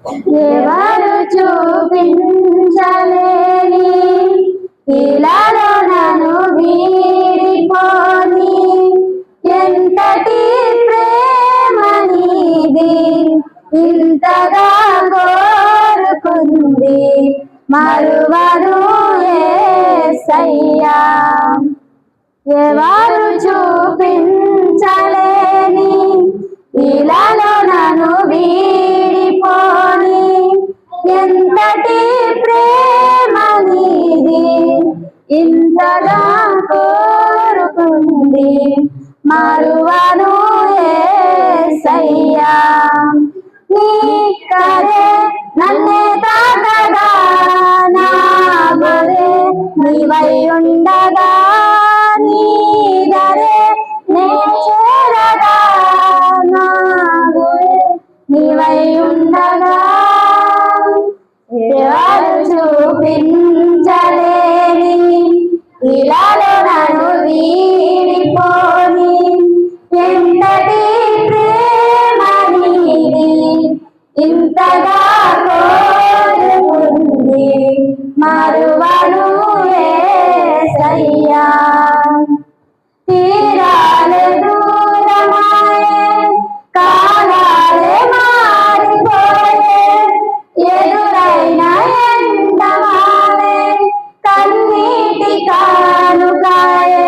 ఎవరు చూపించలేని ఇలాలో నన్ను వీడిపోని ఎంతటి ప్రేమ నీది ఇంతగా కోరుకుంది మరువను యేసయ్యా. ఎవరు చూపించలేని ఇలాలో నన్ను వీడిపోని ఎంతటి ప్రేమ నీది ఇంతగా కోరుకుంది మరువను యేసయ్యా. నీ కరే నన్నే తాకగా నా గురే నీవై ఉండగా నీ దరే నే చేరగా నా గురే నీవై ఉండగా ఎవరు చూపించలేని ఇలాలో నన్ను వీడిపోని ఎంతటి ప్రేమ నీది ఇంతగా కోరుకుంది మరువను యేసయ్యా. తీరాలే దూరమాయే కాలాలే మారిపోయే ఎదురైన ఎండమాలే కన్నీటి కానుకాయే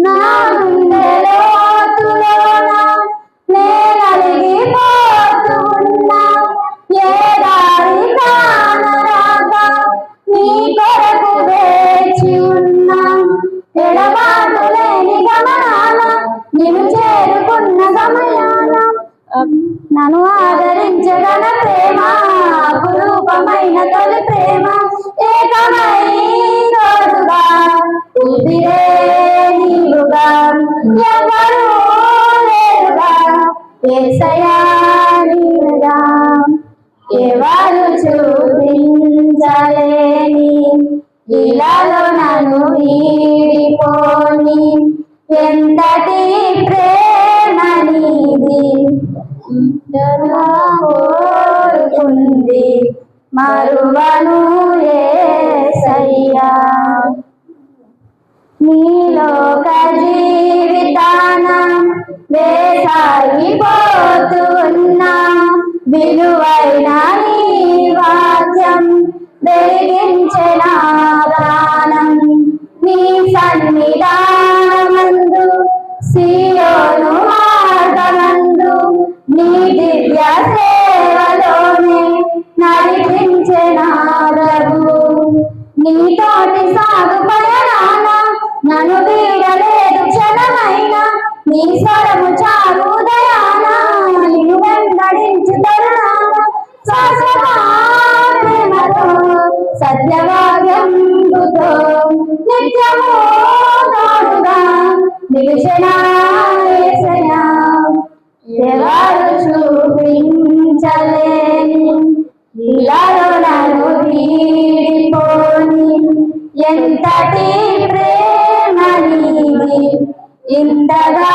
నా గుండె లోతులోన నేనలిగిపోతున్నా ఏ దారి కానరాక నీ కొరకు వేచి ఉన్నా ఎడబాటు లేని గమనాన నిన్ను చేరుకున్న సమయాన నన్ను ఆదరించగల ప్రేమ అపురూపమైన తొలి ప్రేమ ఏకమై తోడుగా ఊపిరే నీవుగా ఎవరు లేరుగా యేసయ్యా నీవుగా. ఎవరు చూపించలేని ఇలాలో నన్ను వీడిపోని ఎంతటి ప్రేమ నీది ఇంతగా కోరుకుంది మరువను యేసయ్యా. నీలోక జీవితాన వేసాగిపోతున్నా విలువైన నీ వాక్యం వెలిగించే నా ప్రాణం నీ సన్నిధానమందు సీయోను మార్గమందు నీ దివ్య సేవలోనే నడిపించే నా ప్రభువు నీతోటి సాగు పయనాన నన్ను వీడలేదు క్షణమైన నీ స్వరము చాలు దయాన నిన్ను వెంబడించు తరుణాన శాశ్వత ప్రేమతో సత్యవాక్యంతో నిత్యము తోడుగా నిలిచిన యేసయ్యా. ఎవరు చూపించలేని ఇలాలో నన్ను వీడిపోని ఎంతటి ప్రేమ నీది ఇంతగా